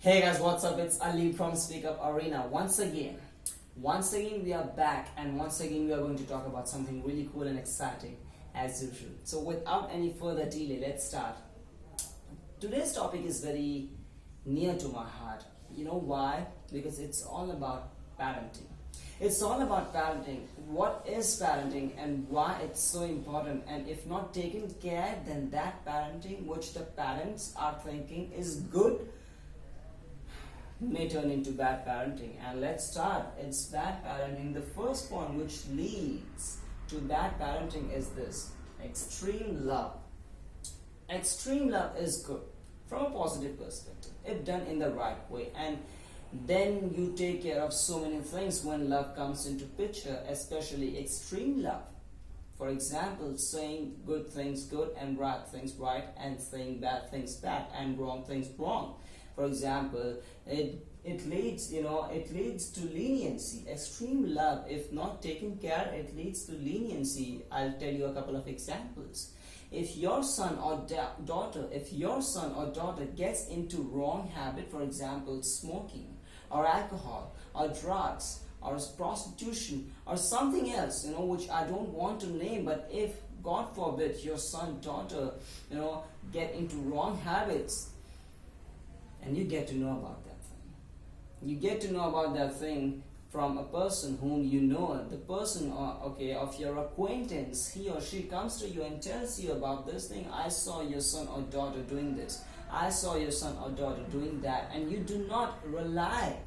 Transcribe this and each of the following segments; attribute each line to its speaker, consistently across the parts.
Speaker 1: Hey guys, what's up? It's Ali from SpeakUp Arena. Once again, we are back, and once again we are going to talk about something really cool and exciting as usual. So without any further delay, let's start. Today's topic is very near to my heart. You know why? Because it's all about parenting. It's all about parenting. What is parenting and why it's so important? And if not taken care, then that parenting which the parents are thinking is good may turn into bad parenting. And let's start. It's bad parenting. The first point which leads to bad parenting is this: extreme love. Extreme love is good from a positive perspective if done in the right way, and then you take care of so many things when love comes into picture, especially extreme love. For example, saying good things good and right things right, and saying bad things bad and wrong things wrong. For example, it leads to leniency. Extreme love, if not taken care, it leads to leniency. I'll tell you a couple of examples. If your son or daughter gets into wrong habit, for example, smoking or alcohol or drugs or prostitution or something else, which I don't want to name, but if God forbid your son, daughter, get into wrong habits, and you get to know about that thing. You get to know about that thing from a person whom you know. The person of your acquaintance, he or she comes to you and tells you about this thing. I saw your son or daughter doing this. I saw your son or daughter doing that. And you do not rely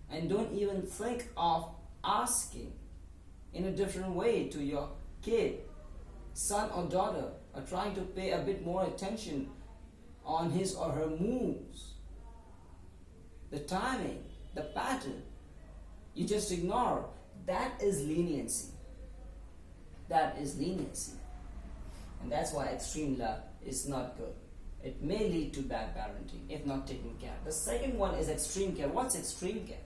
Speaker 1: and don't even think of asking in a different way to your kid, son or daughter, or trying to pay a bit more attention on his or her moves, the timing, the pattern. You just ignore. That is leniency. That is leniency. And that's why extreme love is not good. It may lead to bad parenting if not taken care. The second one is extreme care. What's extreme care?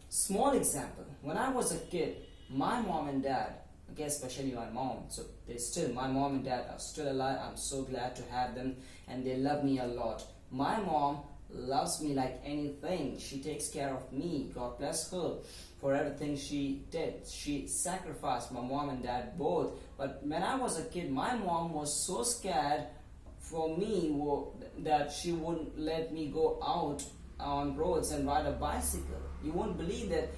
Speaker 1: Small example. When I was a kid, my mom and dad, especially my mom, my mom and dad are still alive. I'm so glad to have them, and they love me a lot. My mom loves me like anything. She takes care of me. God bless her for everything she did. She sacrificed, my mom and dad both. But when I was a kid, my mom was so scared for me that she wouldn't let me go out on roads and ride a bicycle. You won't believe that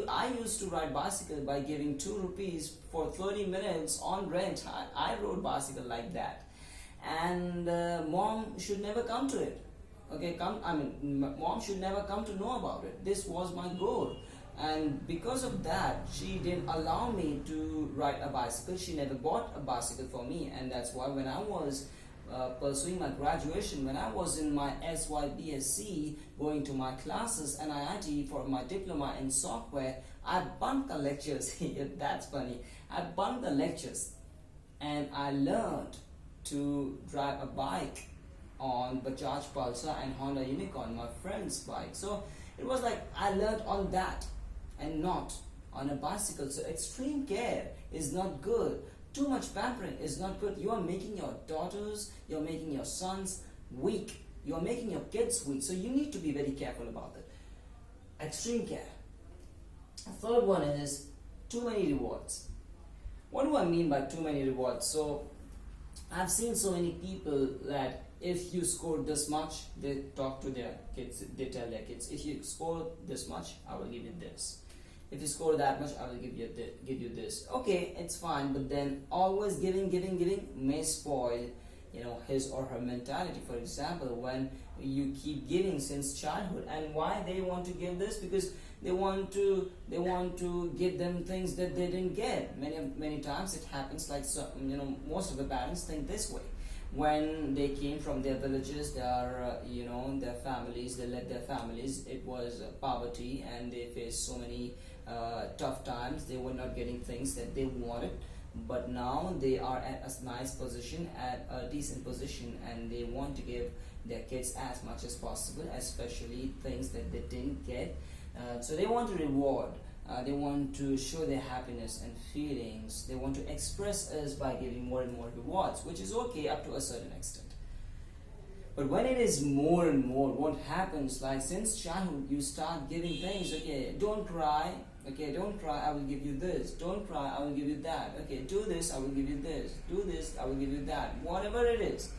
Speaker 1: I used to ride bicycle by giving 2 rupees for 30 minutes on rent. I rode bicycle like that. And mom should never come to it. Mom should never come to know about it. This was my goal. And because of that, she didn't allow me to ride a bicycle. She never bought a bicycle for me. And that's why when I was pursuing my graduation, when I was in my SYBSc, going to my classes and IIT for my diploma in software, I bunked the lectures. That's funny. I bunked the lectures and I learned to drive a bike on Bajaj Pulsar and Honda Unicorn, my friend's bike. So it was like I learned on that and not on a bicycle. So extreme care is not good. Too much pampering is not good. You are making your daughters, you're making your sons weak. You're making your kids weak. So you need to be very careful about it. Extreme care. The third one is too many rewards. What do I mean by too many rewards? So I've seen so many people that if you score this much, they talk to their kids, they tell their kids, if you score this much, I will give you this. If you score that much, I will give you this. Okay, it's fine, but then always giving may spoil, his or her mentality. For example, when you keep giving since childhood, and why they want to give this? Because they want to give them things that they didn't get. Many times it happens like so. Most of the parents think this way. When they came from their villages, their families, they led their families. It was poverty, and they faced so many tough times. They were not getting things that they wanted, but now they are at a nice position, at a decent position, and they want to give their kids as much as possible, especially things that they didn't get. So they want to reward. They want to show their happiness and feelings. They want to express us by giving more and more rewards, which is okay up to a certain extent. But when it is more and more, what happens, like since childhood, you start giving things. Okay, don't cry. Okay, don't cry, I will give you this. Don't cry, I will give you that. Okay, do this, I will give you this. Do this, I will give you that. Whatever it is.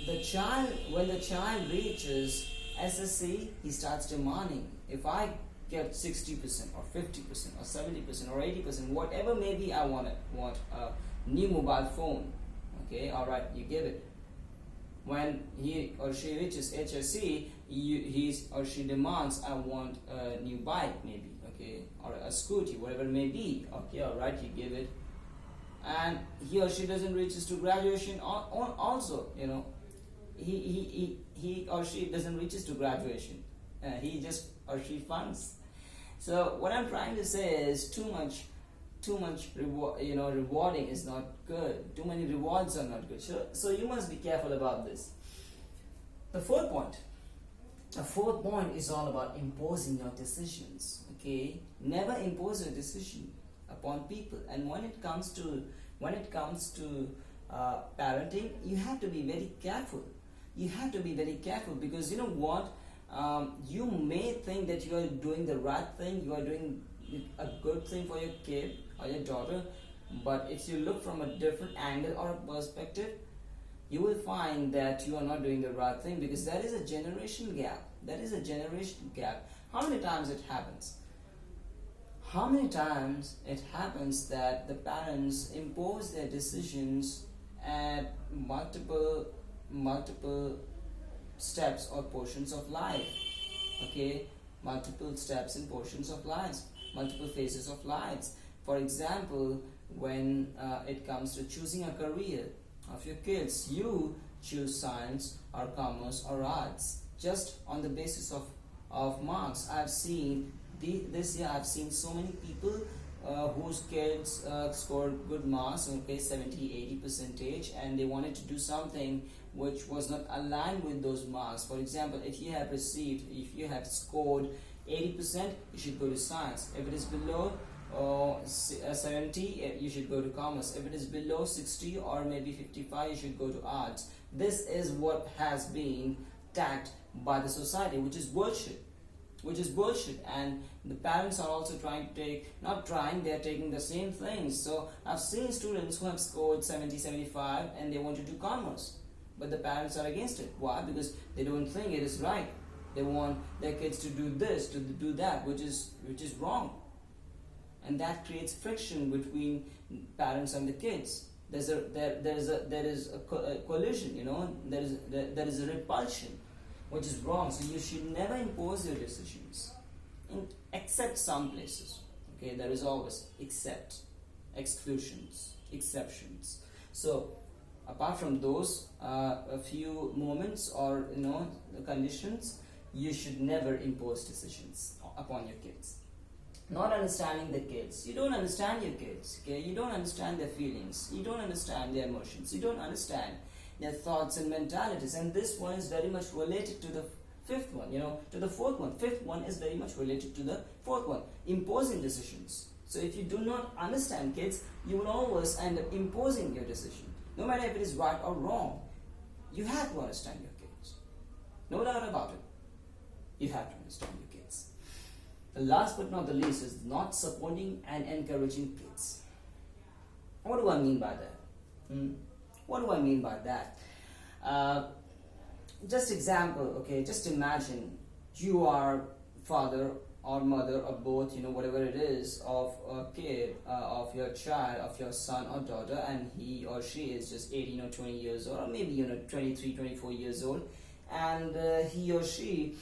Speaker 1: When the child reaches SSC, he starts demanding. If I get 60% or 50% or 70% or 80%, whatever maybe I want a new mobile phone. Okay, alright, you give it. When he or she reaches HSC, he or she demands, I want a new bike maybe, okay, or a scooty, whatever it may be. Okay, alright, you give it. And he or she doesn't reaches to graduation also, you know, he or she doesn't reaches to graduation. He just or she funds. So what I'm trying to say is too much rewarding is not good. Too many rewards are not good. So you must be careful about this. The fourth point is all about imposing your decisions. Okay, never impose your decision upon people. And when it comes to parenting, you have to be very careful. You have to be very careful, because you know what, you may think that you are doing the right thing, you are doing a good thing for your kid or your daughter, but if you look from a different angle or a perspective, you will find that you are not doing the right thing, because there is a generation gap. How many times it happens? How many times it happens that the parents impose their decisions at multiple steps or portions of life. Okay, multiple steps and portions of lives, multiple phases of lives. For example, when it comes to choosing a career of your kids, you choose science or commerce or arts just on the basis of marks. I've seen this year I've seen so many people whose kids scored good marks, okay, 70-80 percentage, and they wanted to do something which was not aligned with those marks. For example, if you have scored 80%, you should go to science. If it is below 70, you should go to commerce. If it is below 60 or maybe 55, you should go to arts. This is what has been tagged by the society, which is bullshit. And the parents are also they're taking the same things. So I've seen students who have scored 70, 75 and they want to do commerce, but the parents are against it. Why? Because they don't think it is right. They want their kids to do this, to do that, which is wrong, and that creates friction between parents and the kids. There is a collision, you know. There is a repulsion, which is wrong. So you should never impose your decisions, except some places. Okay, there is always exclusions, exceptions. So apart from those a few moments or conditions, you should never impose decisions upon your kids. Not understanding the kids. You don't understand your kids. Okay, you don't understand their feelings. You don't understand their emotions. You don't understand their thoughts and mentalities. And this one is very much related to the fifth one, to the fourth one. Fifth one is very much related to the fourth one, imposing decisions. So if you do not understand kids, you will always end up imposing your decision. No matter if it is right or wrong, you have to understand your kids. No doubt about it. You have to understand your kids. The last but not the least is not supporting and encouraging kids. What do I mean by that? What do I mean by that? Just example, okay, just imagine you are father or mother or both, whatever it is, of a kid, of your child, of your son or daughter, and he or she is just 18 or 20 years old, or maybe 23, 24 years old, and he or she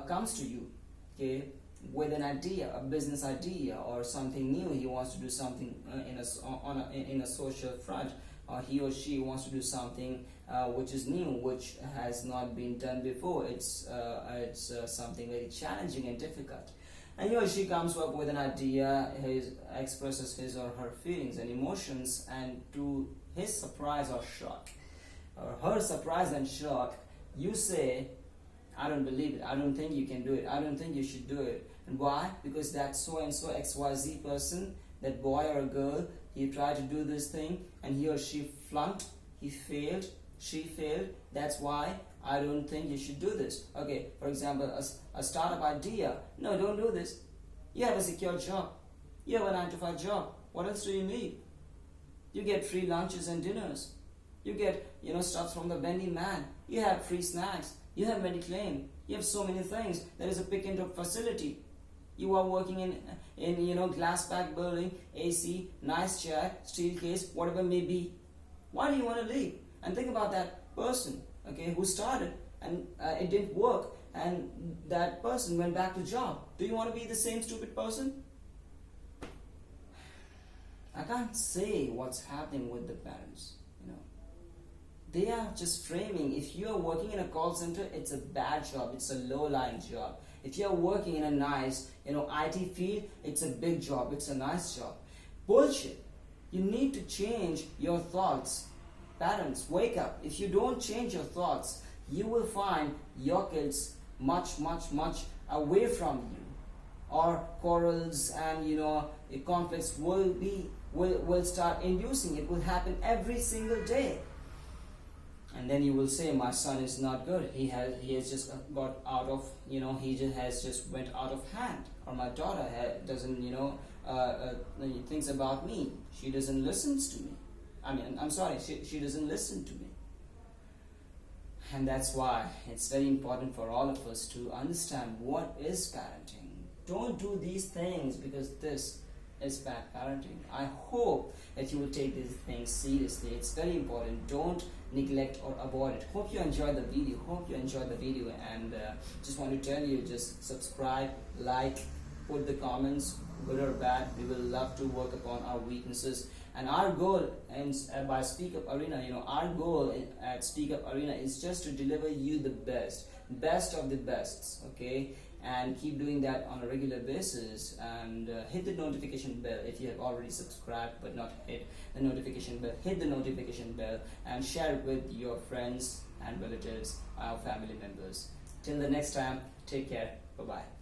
Speaker 1: comes to you, okay, with an idea, a business idea or something new. He wants to do something in a social front, or he or she wants to do something which is new, which has not been done before. It's something very challenging and difficult. And he or she comes up with an idea, expresses his or her feelings and emotions, and to his surprise or shock, or her surprise and shock, you say, I don't believe it, I don't think you can do it, I don't think you should do it. And why? Because that so-and-so XYZ person, that boy or girl, he tried to do this thing and he or she flunked, he failed, she failed, that's why I don't think you should do this. Okay, for example, a startup idea. No, don't do this. You have a secure job. You have a 9 to 5 job. What else do you need? You get free lunches and dinners. You get, stuff from the vending man. You have free snacks. You have Mediclaim. You have so many things. There is a pick and drop facility. You are working in glass pack building, AC, nice chair, steel case, whatever may be. Why do you want to leave? And think about that person, okay, who started and it didn't work, and that person went back to job. Do you want to be the same stupid person? I can't say what's happening with the parents. They are just framing. If you are working in a call center, it's a bad job. It's a low-lying job. If you are working in a nice, IT field, it's a big job. It's a nice job. Bullshit. You need to change your thoughts. Parents, wake up. If you don't change your thoughts, you will find your kids much, much, much away from you. Or quarrels and conflicts will start inducing. It will happen every single day. And then you will say, my son is not good. He has just got out of, has just went out of hand. Or my daughter doesn't, thinks about me. She doesn't listen to me. I'm sorry, she doesn't listen to me. And that's why it's very important for all of us to understand what is parenting. Don't do these things because this is bad parenting. I hope that you will take these things seriously. It's very important. Don't neglect or avoid it. Hope you enjoyed the video. And just want to tell you, just subscribe, like, put the comments, good or bad. We will love to work upon our weaknesses. And our goal, and by SpeakUp Arena, our goal at SpeakUp Arena is just to deliver you the best of the bests, okay? And keep doing that on a regular basis, and hit the notification bell if you have already subscribed but not hit the notification bell. Hit the notification bell and share it with your friends and relatives, our family members. Till the next time, take care. Bye-bye.